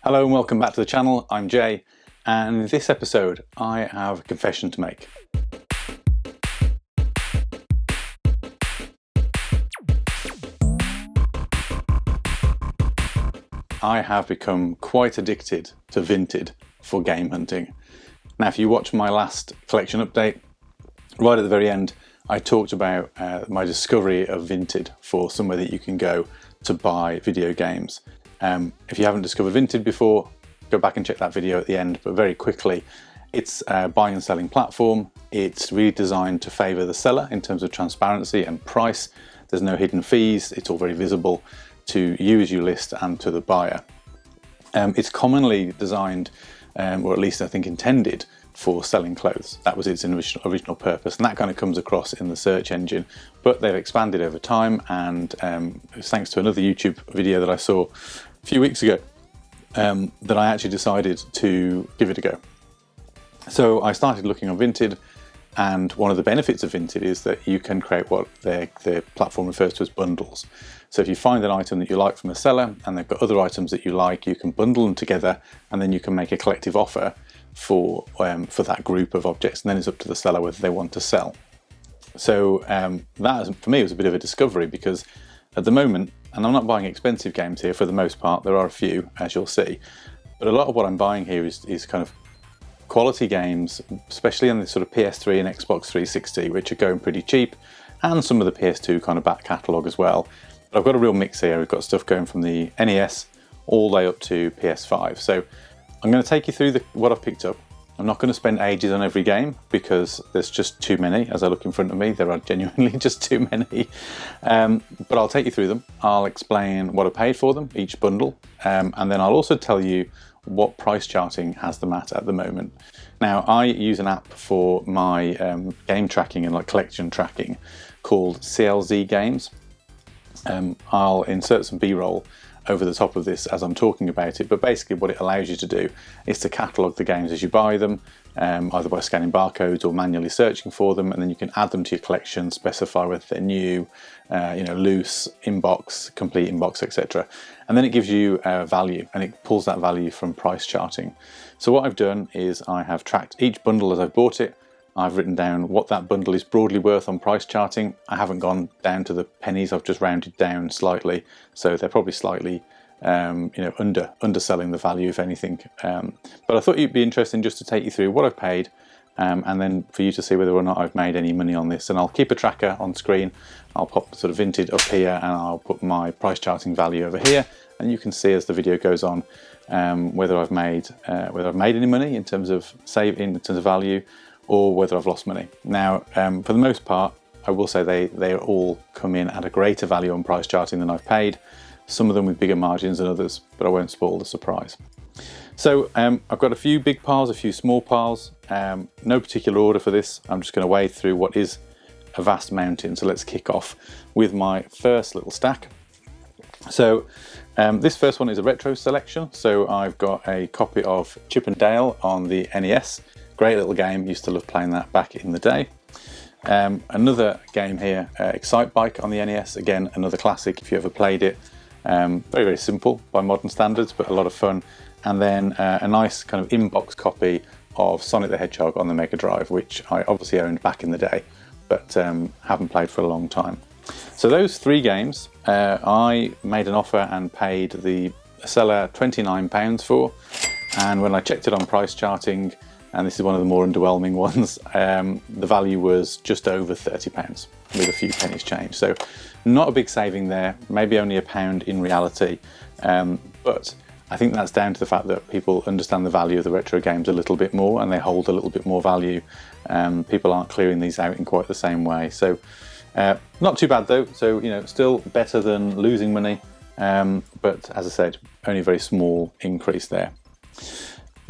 Hello and welcome back to the channel. I'm Jay, and in this episode I have a confession to make. I have become quite addicted to Vinted for game hunting. Now, if you watch my last collection update, right at the very end I talked about my discovery of Vinted for somewhere that you can go to buy video games. If you haven't discovered Vinted before, go back and check that video at the end, but very quickly, it's a buying and selling platform. It's really designed to favour the seller in terms of transparency and price. There's no hidden fees, it's all very visible to you as you list and to the buyer. It's commonly designed, or at least I think intended, for selling clothes. That was its original purpose, and that kind of comes across in the search engine, but they've expanded over time, and it's thanks to another YouTube video that I saw a few weeks ago that I actually decided to give it a go. So I started looking on Vinted, and one of the benefits of Vinted is that you can create what their platform refers to as bundles. So if you find an item that you like from a seller and they've got other items that you like, you can bundle them together, and then you can make a collective offer for that group of objects, and then it's up to the seller whether they want to sell. So that for me was a bit of a discovery, because at the moment, and I'm not buying expensive games here for the most part, there are a few as you'll see, but a lot of what I'm buying here is kind of quality games, especially on the sort of PS3 and Xbox 360, which are going pretty cheap, and some of the PS2 kind of back catalogue as well. But I've got a real mix here. We've got stuff going from the NES all the way up to PS5. So I'm going to take you through what I've picked up. I'm not going to spend ages on every game because there's just too many. As I look in front of me, there are genuinely just too many. But I'll take you through them. I'll explain what I paid for them, each bundle, and then I'll also tell you what price charting has them at the moment. Now, I use an app for my game tracking and like collection tracking called CLZ Games. I'll insert some B-roll over the top of this as I'm talking about it, but basically what it allows you to do is to catalogue the games as you buy them, either by scanning barcodes or manually searching for them, and then you can add them to your collection, specify whether they're new, loose, inbox, complete inbox, etc. And then it gives you value, and it pulls that value from price charting. So what I've done is I have tracked each bundle as I've bought it. I've written down what that bundle is broadly worth on price charting. I haven't gone down to the pennies, I've just rounded down slightly. So they're probably slightly underselling the value, if anything. But I thought it'd be interesting just to take you through what I've paid, and then for you to see whether or not I've made any money on this. And I'll keep a tracker on screen. I'll pop sort of Vinted up here, and I'll put my price charting value over here, and you can see as the video goes on whether I've made any money in terms of value, or whether I've lost money. Now, for the most part, I will say they all come in at a greater value on price charting than I've paid. Some of them with bigger margins than others, but I won't spoil the surprise. So I've got a few big piles, a few small piles. No particular order for this. I'm just going to wade through what is a vast mountain. So let's kick off with my first little stack. So this first one is a retro selection. So I've got a copy of Chip and Dale on the NES. Great little game, used to love playing that back in the day. Another game here, Excite Bike on the NES, again another classic if you ever played it. Very, very simple by modern standards, but a lot of fun. And then a nice kind of inbox copy of Sonic the Hedgehog on the Mega Drive, which I obviously owned back in the day, but haven't played for a long time. So those three games, I made an offer and paid the seller £29 for, and when I checked it on price charting, and this is one of the more underwhelming ones, the value was just over £30 with a few pennies change. So not a big saving there, maybe only £1 in reality, but I think that's down to the fact that people understand the value of the retro games a little bit more, and they hold a little bit more value. People aren't clearing these out in quite the same way. So not too bad though, so still better than losing money, but as I said, only a very small increase there.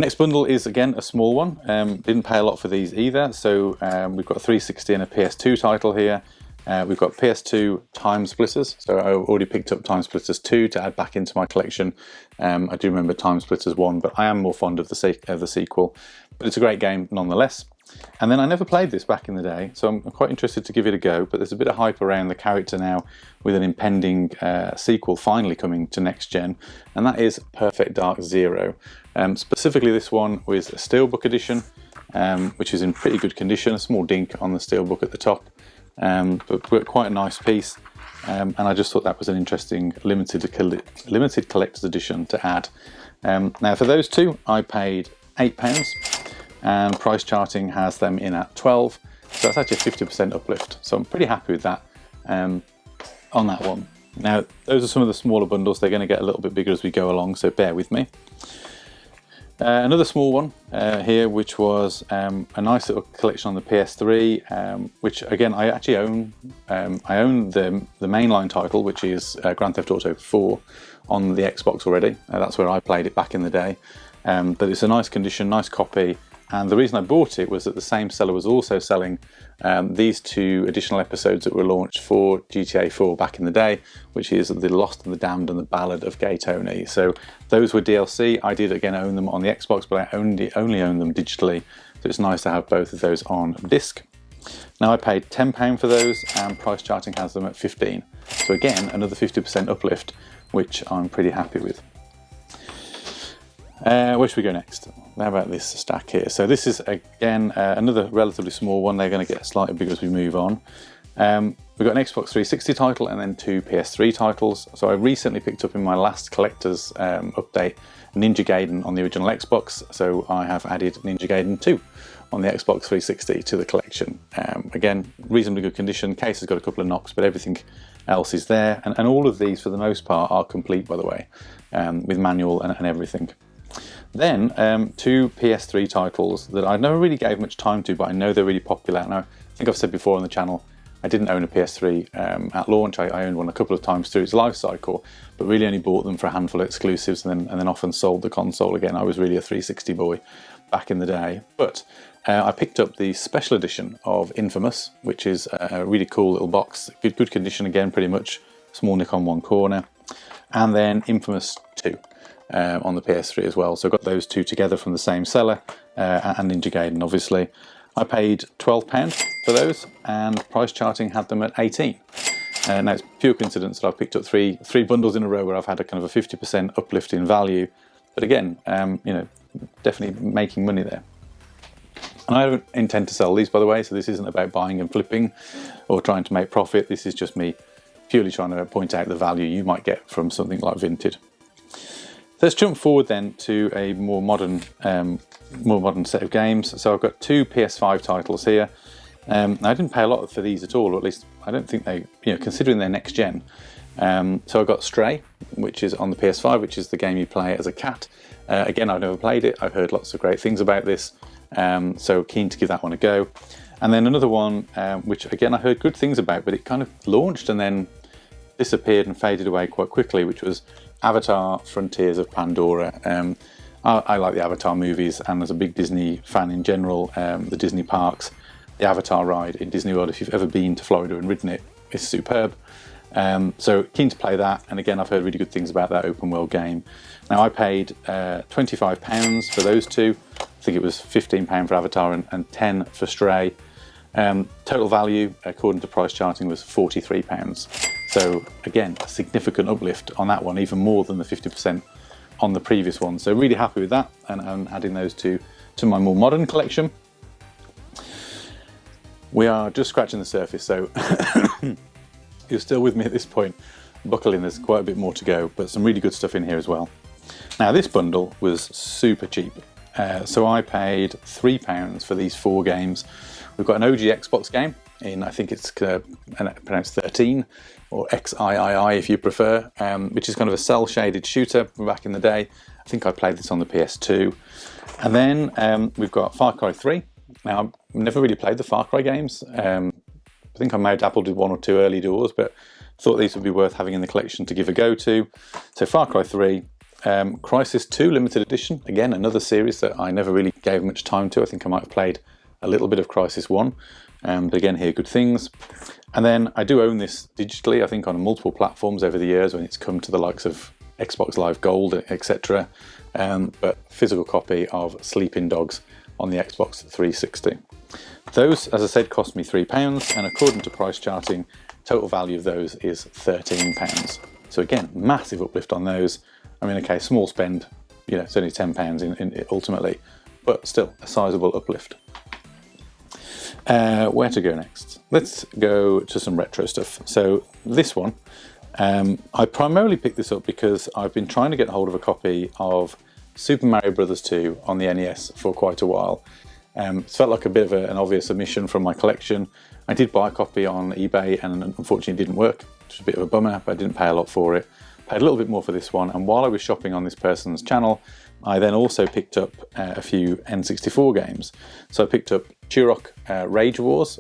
Next bundle is again a small one. Didn't pay a lot for these either. So we've got a 360 and a PS2 title here. We've got PS2 Time Splitters. So I already picked up Time Splitters 2 to add back into my collection. I do remember Time Splitters 1, but I am more fond of the sequel. But it's a great game nonetheless. And then I never played this back in the day, so I'm quite interested to give it a go, but there's a bit of hype around the character now with an impending sequel finally coming to next gen, and that is Perfect Dark Zero. Specifically this one was a Steelbook edition, which is in pretty good condition, a small dink on the Steelbook at the top, but quite a nice piece. And I just thought that was an interesting limited collector's edition to add. Now for those two, I paid £8, and price charting has them in at 12, so that's actually a 50% uplift. So I'm pretty happy with that on that one. Now those are some of the smaller bundles. They're going to get a little bit bigger as we go along, so bear with me. Another small one here, which was a nice little collection on the PS3, which again I actually own. I own the mainline title, which is Grand Theft Auto 4, on the Xbox already. That's where I played it back in the day. But it's a nice condition, nice copy. And the reason I bought it was that the same seller was also selling these two additional episodes that were launched for GTA 4 back in the day, which is The Lost and the Damned and The Ballad of Gay Tony. So those were DLC. I did again own them on the Xbox, but I only own them digitally. So it's nice to have both of those on disc. Now I paid £10 for those, and price charting has them at 15. So again, another 50% uplift, which I'm pretty happy with. Where should we go next? How about this stack here? So this is again another relatively small one. They're going to get slightly bigger as we move on. We've got an Xbox 360 title and then two PS3 titles. So I recently picked up in my last collector's update Ninja Gaiden on the original Xbox. So I have added Ninja Gaiden 2 on the Xbox 360 to the collection. Again, reasonably good condition. Case has got a couple of knocks, but everything else is there. And all of these, for the most part, are complete, by the way, with manual and everything. Then two PS3 titles that I never really gave much time to, but I know they're really popular. And I think I've said before on the channel, I didn't own a PS3 at launch. I owned one a couple of times through its life cycle, but really only bought them for a handful of exclusives and then often sold the console again. I was really a 360 boy back in the day. But I picked up the special edition of Infamous, which is a really cool little box. Good condition again, pretty much. Small nick on one corner. And then Infamous 2. On the PS3 as well. So I got those two together from the same seller, and Ninja Gaiden obviously. I paid £12 for those, and price charting had them at 18. Now it's pure coincidence that I've picked up three bundles in a row where I've had a kind of a 50% uplift in value. But again, you know, definitely making money there. And I don't intend to sell these, by the way, so this isn't about buying and flipping or trying to make profit. This is just me purely trying to point out the value you might get from something like Vinted. Let's jump forward then to a more modern set of games. So I've got two PS5 titles here. I didn't pay a lot for these at all, or at least I don't think they, considering they're next gen. So I got Stray, which is on the PS5, which is the game you play as a cat. Again, I've never played it. I've heard lots of great things about this, so keen to give that one a go. And then another one, which again I heard good things about, but it kind of launched and then disappeared and faded away quite quickly, which was Avatar: Frontiers of Pandora. I like the Avatar movies, and as a big Disney fan in general, the Disney parks, the Avatar ride in Disney World, if you've ever been to Florida and ridden it, is superb. So keen to play that, and again I've heard really good things about that open world game. Now I paid £25 for those two. I think it was £15 for Avatar and £10 for Stray. Total value, according to price charting, was £43. So again, a significant uplift on that one, even more than the 50% on the previous one. So really happy with that, and adding those two to my more modern collection. We are just scratching the surface, so you're still with me at this point. Buckle in, there's quite a bit more to go, but some really good stuff in here as well. Now this bundle was super cheap. So I paid £3 for these 4 games. We've got an OG Xbox game in, I think it's pronounced 13, or XIII if you prefer, which is kind of a cel-shaded shooter from back in the day. I think I played this on the PS2. And then we've got Far Cry 3. Now, I've never really played the Far Cry games. I think I may have dabbled with 1 or 2 early doors, but thought these would be worth having in the collection to give a go to. So Far Cry 3, Crysis 2 Limited Edition, again another series that I never really gave much time to. I think I might have played a little bit of Crysis 1, but again hear good things. And then I do own this digitally, I think on multiple platforms over the years when it's come to the likes of Xbox Live Gold, etc. But physical copy of Sleeping Dogs on the Xbox 360. Those, as I said, cost me £3, and according to price charting, total value of those is £13. So again, massive uplift on those. I mean, okay, small spend, you know, it's only £10 in ultimately, but still a sizable uplift. Where to go next? Let's go to some retro stuff. So this one, I primarily picked this up because I've been trying to get hold of a copy of Super Mario Bros. 2 on the NES for quite a while. It felt like a bit of an obvious omission from my collection. I did buy a copy on eBay and unfortunately it didn't work, which is a bit of a bummer, but I didn't pay a lot for it. Paid a little bit more for this one, and while I was shopping on this person's channel, I then also picked up a few N64 games. So I picked up Turok Rage Wars.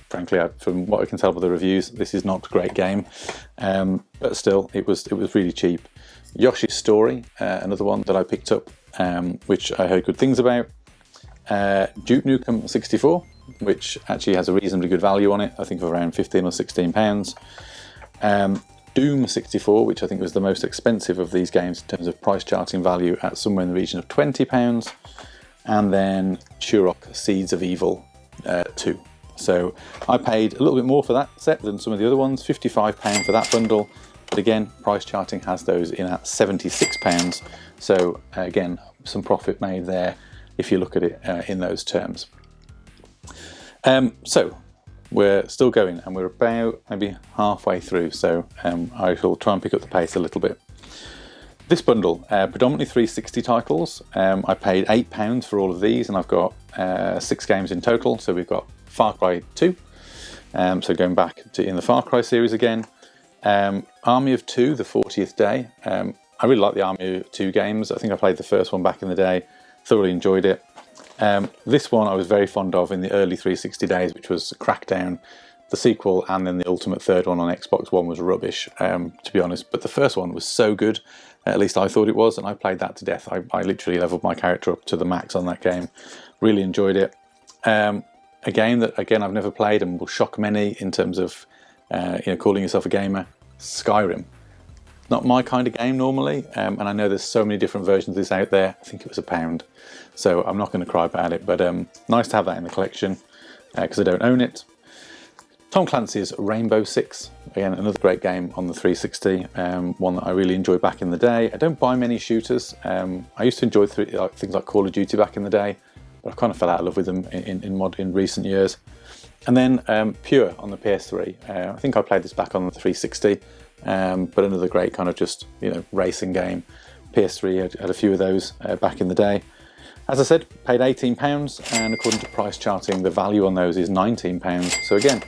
Frankly, from what I can tell by the reviews, this is not a great game, but still, it was really cheap. Yoshi's Story, another one that I picked up, which I heard good things about. Duke Nukem 64, which actually has a reasonably good value on it, I think of around £15 or £16. Doom 64, which I think was the most expensive of these games in terms of price charting value, at somewhere in the region of £20. And then Turok Seeds of Evil 2. So I paid a little bit more for that set than some of the other ones, £55 for that bundle. But again, price charting has those in at £76. So again, some profit made there if you look at it in those terms. So we're still going, and we're about maybe halfway through, so I shall try and pick up the pace a little bit. This bundle, predominantly 360 titles. I paid £8 for all of these, and I've got 6 games in total. So we've got Far Cry 2, so going back to in the Far Cry series again. Army of Two, the 40th Day. I really like the Army of Two games. I think I played the first one back in the day, thoroughly enjoyed it. This one I was very fond of in the early 360 days, which was Crackdown, the sequel, and then the ultimate third one on Xbox One was rubbish, to be honest. But the first one was so good, at least I thought it was, and I played that to death. I literally leveled my character up to the max on that game. Really enjoyed it. A game that, again, I've never played and will shock many in terms of calling yourself a gamer, Skyrim. Not my kind of game normally, and I know there's so many different versions of this out there. I think it was £1, so I'm not going to cry about it, but nice to have that in the collection because I don't own it. Tom Clancy's Rainbow Six, again another great game on the 360, one that I really enjoyed back in the day. I don't buy many shooters. I used to enjoy things like Call of Duty back in the day, but I kind of fell out of love with them in recent years. And then Pure on the PS3. I think I played this back on the 360. But another great kind of just, racing game. PS3 had a few of those back in the day. As I said, paid £18, and according to price charting, the value on those is £19. So again,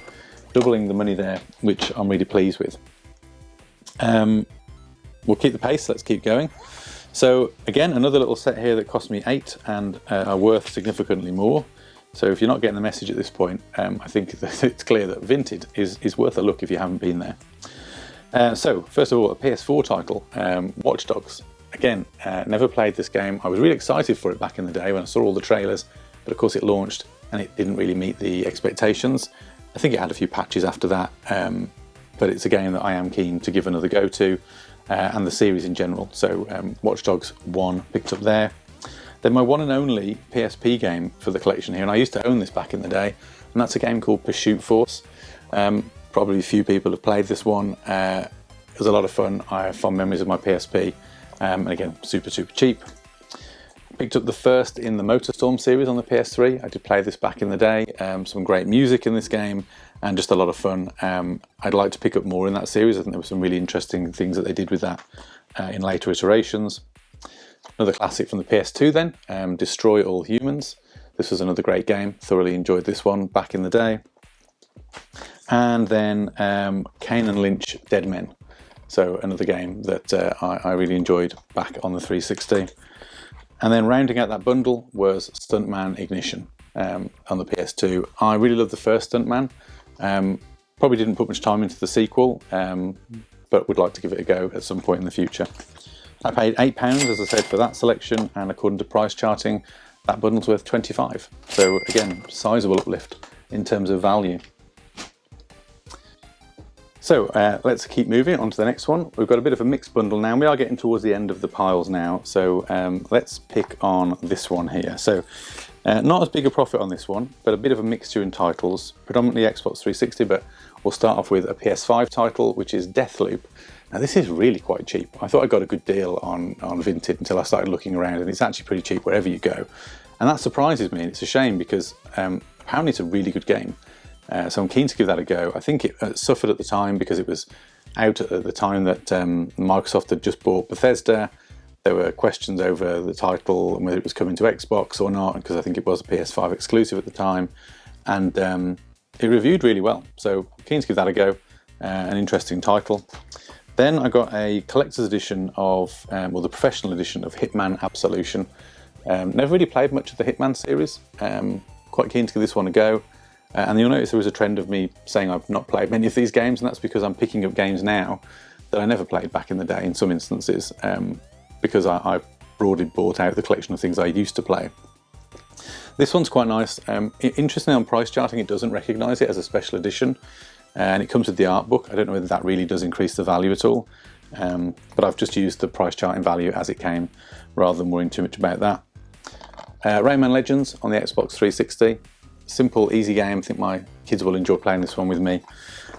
doubling the money there, which I'm really pleased with. We'll keep the pace, let's keep going. So again, another little set here that cost me £8 and are worth significantly more. So if you're not getting the message at this point, I think it's clear that Vinted is worth a look if you haven't been there. So first of all, a PS4 title, Watch Dogs. Again, never played this game. I was really excited for it back in the day when I saw all the trailers, but of course it launched and it didn't really meet the expectations. I think it had a few patches after that, but it's a game that I am keen to give another go to, and the series in general. So Watch Dogs 1 picked up there. Then my one and only PSP game for the collection here, and I used to own this back in the day, and that's a game called Pursuit Force. Probably a few people have played this one. It was a lot of fun. I have fond memories of my PSP, and again, super cheap. Picked up the first in the MotorStorm series on the PS3. I did play this back in the day. Some great music in this game, and just a lot of fun. I'd like to pick up more in that series. I think there were some really interesting things that they did with that in later iterations. Another classic from the PS2 then, Destroy All Humans. This was another great game. Thoroughly enjoyed this one back in the day. And then Kane and Lynch Dead Men. So another game that I really enjoyed back on the 360. And then rounding out that bundle was Stuntman Ignition on the PS2. I really loved the first Stuntman. Probably didn't put much time into the sequel, but would like to give it a go at some point in the future. I paid £8, as I said, for that selection, and according to price charting, that bundle's worth £25. So again, sizable uplift in terms of value. So let's keep moving on to the next one. We've got a bit of a mixed bundle now. We are getting towards the end of the piles now, so let's pick on this one here. So Not as big a profit on this one, but a bit of a mixture in titles, predominantly Xbox 360, but we'll start off with a PS5 title, which is Deathloop. Now this is really quite cheap. I thought I got a good deal on Vinted until I started looking around, and it's actually pretty cheap wherever you go. And that surprises me, and it's a shame because apparently it's a really good game. So I'm keen to give that a go. I think it suffered at the time because it was out at the time that Microsoft had just bought Bethesda. There were questions over the title and whether it was coming to Xbox or not, because I think it was a PS5 exclusive at the time. And it reviewed really well, so keen to give that a go. An interesting title. Then I got a collector's edition of, well, the professional edition of Hitman Absolution. Never really played much of the Hitman series. Quite keen to give this one a go. And you'll notice there was a trend of me saying I've not played many of these games, and that's because I'm picking up games now that I never played back in the day in some instances, because I've broadly bought out the collection of things I used to play. This one's quite nice. Interestingly, on price charting, it doesn't recognise it as a special edition. And it comes with the art book. I don't know whether that really does increase the value at all, but I've just used the price charting value as it came rather than worrying too much about that. Rayman Legends on the Xbox 360. Simple, easy game. I think my kids will enjoy playing this one with me.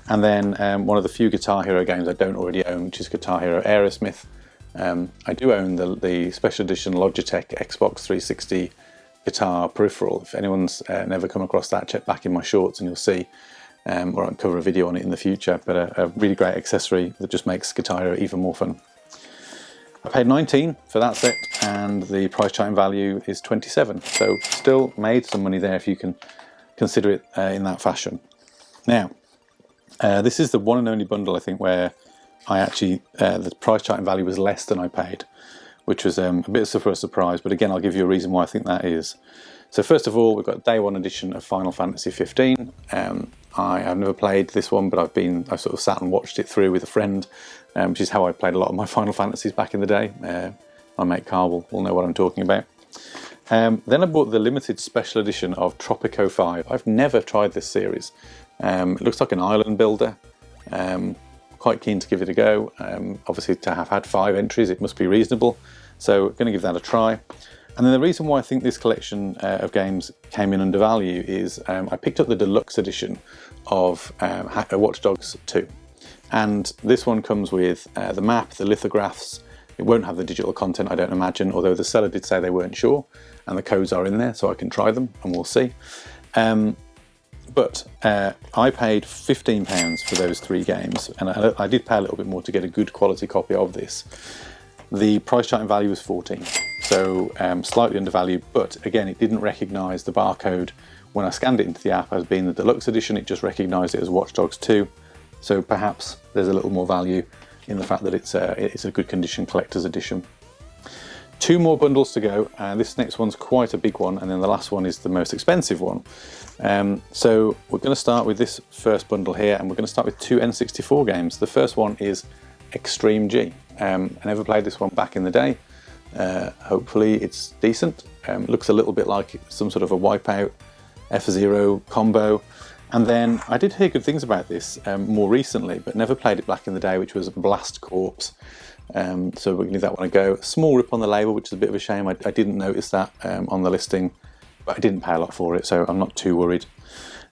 And then one of the few Guitar Hero games I don't already own, which is Guitar Hero Aerosmith. I do own the special edition Logitech Xbox 360 guitar peripheral. If anyone's never come across that, check back in my shorts and you'll see. Or I'll cover a video on it in the future, but a really great accessory that just makes Guitar Hero even more fun. I paid 19 for that set, and the price charting value is 27, so still made some money there if you can consider it in that fashion. Now, this is the one and only bundle, I think, where I actually, the price charting value was less than I paid, which was a bit of a surprise, but again, I'll give you a reason why I think that is. So first of all, we've got day one edition of Final Fantasy 15. I have never played this one, but I've sort of sat and watched it through with a friend, which is how I played a lot of my Final Fantasies back in the day. My mate Carl will know what I'm talking about. Then I bought the limited special edition of Tropico 5. I've never tried this series. It looks like an island builder. Quite keen to give it a go. Obviously, to have had 5 entries, it must be reasonable. So I'm going to give that a try. And then the reason why I think this collection of games came in under value is I picked up the deluxe edition of Watch Dogs 2. And this one comes with the map, the lithographs. It won't have the digital content, I don't imagine, although the seller did say they weren't sure. And the codes are in there, so I can try them and we'll see. But I paid £15 for those 3 games. And I did pay a little bit more to get a good quality copy of this. The price charting value was 14, so slightly undervalued, but again, it didn't recognise the barcode when I scanned it into the app as being the deluxe edition. It just recognised it as Watch Dogs 2, so perhaps there's a little more value in the fact that it's a good condition collector's edition. 2 more bundles to go, and this next one's quite a big one, and then the last one is the most expensive one. So we're going to start with this first bundle here, and we're going to start with 2 N64 games. The first one is Extreme G. I never played this one back in the day. Hopefully it's decent. Looks a little bit like some sort of a Wipeout F-Zero combo. And then I did hear good things about this more recently, but never played it back in the day, which was Blast Corps. So we're going to give that one a go. Small rip on the label, which is a bit of a shame. I didn't notice that on the listing, but I didn't pay a lot for it, so I'm not too worried.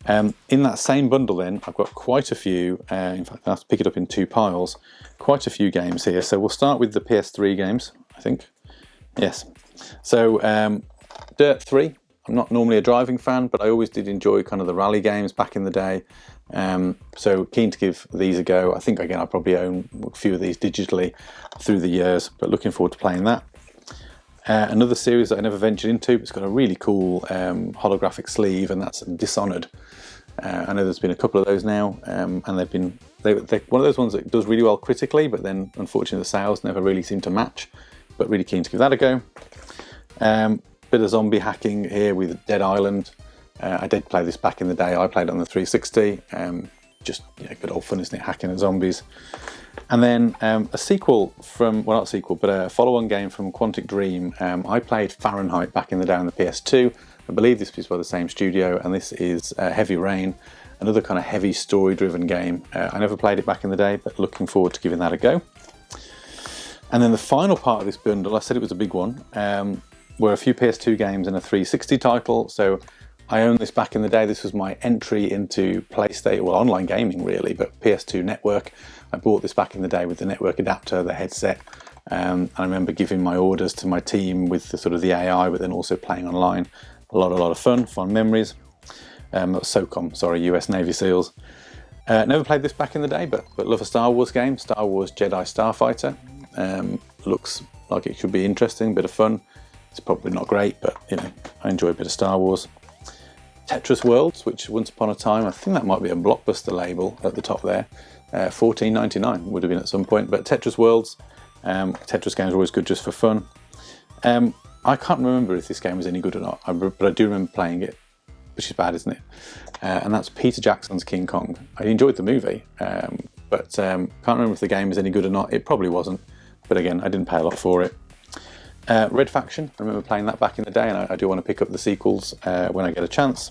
In that same bundle then, I've got quite a few, in fact I have to pick it up in 2 piles, quite a few games here. So we'll start with the PS3 games, I think. Yes. So Dirt 3, I'm not normally a driving fan, but I always did enjoy kind of the rally games back in the day. So keen to give these a go. I think again I probably own a few of these digitally through the years, but looking forward to playing that. Another series that I never ventured into, it's got a really cool holographic sleeve, and that's Dishonored. I know there's been a couple of those now, and they're one of those ones that does really well critically, but then unfortunately the sales never really seem to match, but really keen to give that a go. Bit of zombie hacking here with Dead Island. I did play this back in the day. I played it on the 360. Just good old fun, isn't it, hacking at zombies. And then a sequel from, well, not a sequel, but a follow-on game from Quantic Dream. I played Fahrenheit back in the day on the PS2. I believe this is by the same studio, and this is Heavy Rain, another kind of heavy story-driven game. I never played it back in the day, but looking forward to giving that a go. And then the final part of this bundle, I said it was a big one. were a few PS2 games and a 360 title. So I owned this back in the day. This was my entry into PlayStation, well, online gaming really, but PS2 network. I bought this back in the day with the network adapter, the headset. And I remember giving my orders to my team with the sort of the AI, but then also playing online. A lot of fun, fond memories. SOCOM, sorry, US Navy SEALs. Never played this back in the day, but love a Star Wars game. Star Wars Jedi Starfighter. Looks like it could be interesting, bit of fun. It's probably not great, but you know, I enjoy a bit of Star Wars. Tetris Worlds, which once upon a time, I think that might be a Blockbuster label at the top there. $14.99 would have been at some point, but Tetris Worlds. Tetris games are always good just for fun. I can't remember if this game was any good or not, but I do remember playing it, which is bad, isn't it? And that's Peter Jackson's King Kong. I enjoyed the movie, but can't remember if the game was any good or not. It probably wasn't, but again, I didn't pay a lot for it. Red Faction, I remember playing that back in the day, and I do want to pick up the sequels when I get a chance.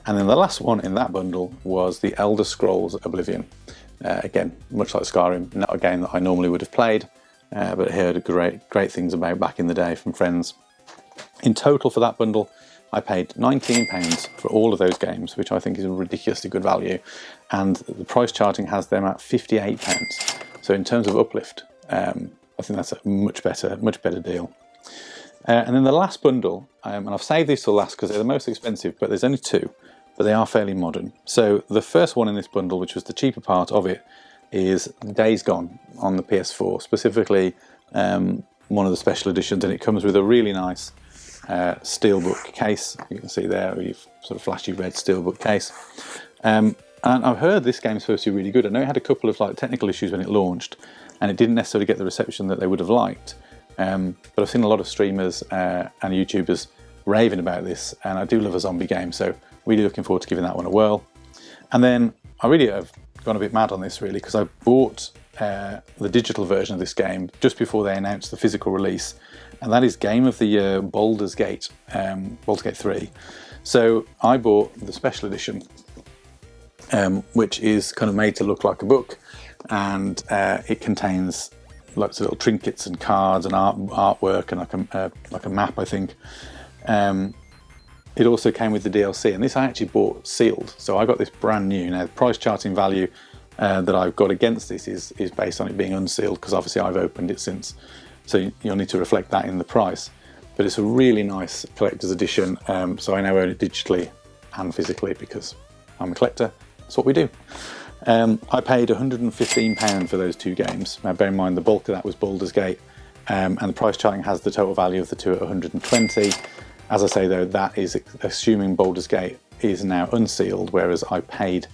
And then the last one in that bundle was the Elder Scrolls Oblivion. Again, much like Skyrim, not a game that I normally would have played, but I heard great things about back in the day from friends. In total for that bundle, I paid £19 for all of those games, which I think is a ridiculously good value. And the price charting has them at £58. So in terms of uplift, I think that's a much better deal. And then the last bundle, and I've saved these till last because they're the most expensive, but there's only two, but they are fairly modern. So the first one in this bundle, which was the cheaper part of it, is Days Gone on the PS4, specifically one of the special editions, and it comes with a really nice steelbook case. You can see there, sort of flashy red steelbook case. And I've heard this game's supposed to be really good. I know it had a couple of technical issues when it launched, and it didn't necessarily get the reception that they would have liked. But I've seen a lot of streamers and YouTubers raving about this, and I do love a zombie game, so really looking forward to giving that one a whirl. And then I really have gone a bit mad on this really, because I bought the digital version of this game just before they announced the physical release, and that is Game of the Year Baldur's Gate 3. So I bought the special edition, which is kind of made to look like a book, and it contains lots of little trinkets and cards and artwork and like a map, I think. It also came with the DLC, and this I actually bought sealed, so I got this brand new. Now the price charting value that I've got against this is based on it being unsealed, because obviously I've opened it since, so you'll need to reflect that in the price. But it's a really nice collector's edition, so I now own it digitally and physically because I'm a collector. That's what we do. I paid £115 for those two games. Now bear in mind the bulk of that was Baldur's Gate, and the price charting has the total value of the two at £120. As I say though, that is assuming Baldur's Gate is now unsealed, whereas I paid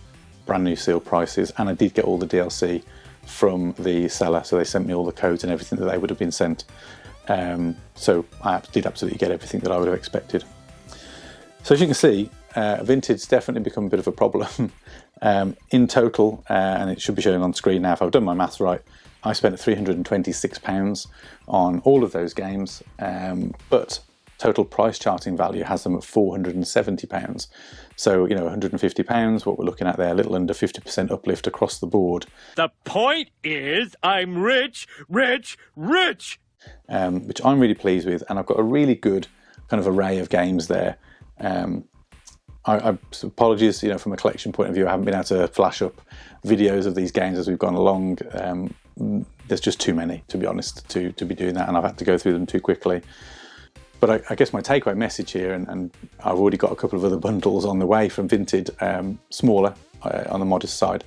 brand new sealed prices, and I did get all the DLC from the seller, so they sent me all the codes and everything that they would have been sent. So I did absolutely get everything that I would have expected. So as you can see, Vinted's definitely become a bit of a problem. In total, and it should be showing on screen now if I've done my maths right, I spent £326 on all of those games, but total price charting value has them at £470. So, you know, £150, what we're looking at there, a little under 50% uplift across the board. The point is, I'm rich, rich, rich! Which I'm really pleased with, and I've got a really good kind of array of games there. Apologies, you know, from a collection point of view, I haven't been able to flash up videos of these games as we've gone along. There's just too many, to be honest, to be doing that, and I've had to go through them too quickly. But I guess my takeaway message here, and I've already got a couple of other bundles on the way from Vinted, smaller on the modest side,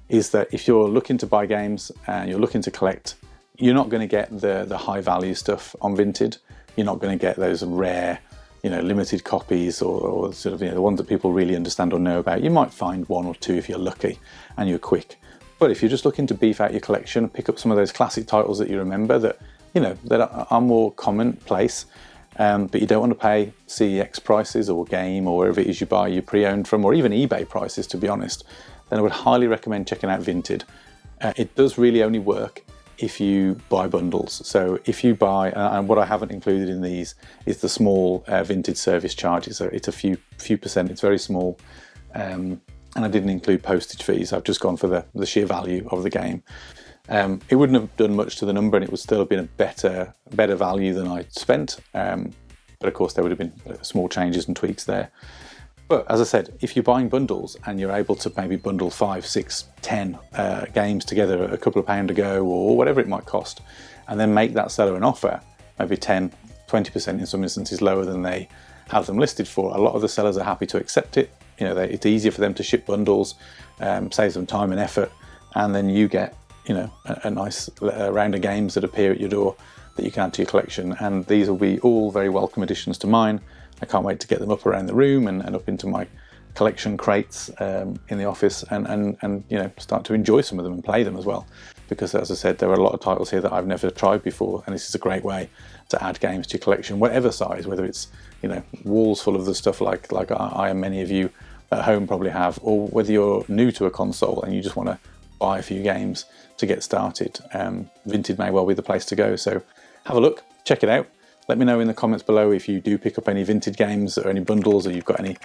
is that if you're looking to buy games and you're looking to collect, you're not going to get the high value stuff on Vinted. You're not going to get those rare, you know, limited copies or sort of, you know, the ones that people really understand or know about. You might find one or two if you're lucky and you're quick. But if you're just looking to beef out your collection, pick up some of those classic titles that you remember that, you know, that are more commonplace, but you don't want to pay CEX prices or Game or wherever it is you buy your pre-owned from, or even eBay prices, to be honest, then I would highly recommend checking out Vinted. It does really only work if you buy bundles. So if you buy, and what I haven't included in these is the small Vinted service charges. So it's a few percent, it's very small. And I didn't include postage fees. I've just gone for the sheer value of the game. It wouldn't have done much to the number, and it would still have been a better value than I spent. but of course there would have been small changes and tweaks there. But as I said, if you're buying bundles and you're able to maybe bundle 5, 6, 10 games together a couple of pounds a go, or whatever it might cost, and then make that seller an offer, maybe 10, 20% in some instances lower than they have them listed for, a lot of the sellers are happy to accept it. You know, it's easier for them to ship bundles, saves them time and effort, and then you get, you know, a nice round of games that appear at your door that you can add to your collection. And these will be all very welcome additions to mine. I can't wait to get them up around the room and up into my collection crates in the office, and you know, start to enjoy some of them and play them as well. Because as I said, there are a lot of titles here that I've never tried before, and this is a great way to add games to your collection, whatever size, whether it's, you know, walls full of the stuff like I and many of you at home probably have, or whether you're new to a console and you just want to buy a few games to get started. Vinted may well be the place to go. So have a look, check it out. Let me know in the comments below if you do pick up any Vinted games or any bundles, or you've got any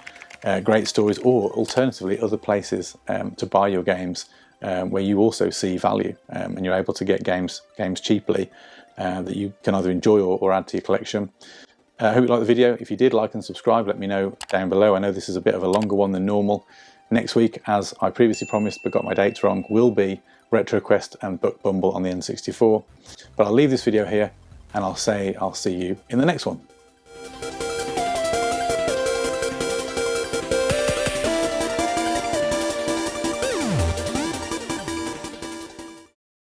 great stories, or alternatively other places to buy your games where you also see value and you're able to get games cheaply that you can either enjoy or add to your collection. I hope you liked the video. If you did, like and subscribe. Let me know down below. I know this is a bit of a longer one than normal. Next week, as I previously promised but got my dates wrong, will be RetroQuest and Buck Bumble on the N64. But I'll leave this video here, and I'll say I'll see you in the next one.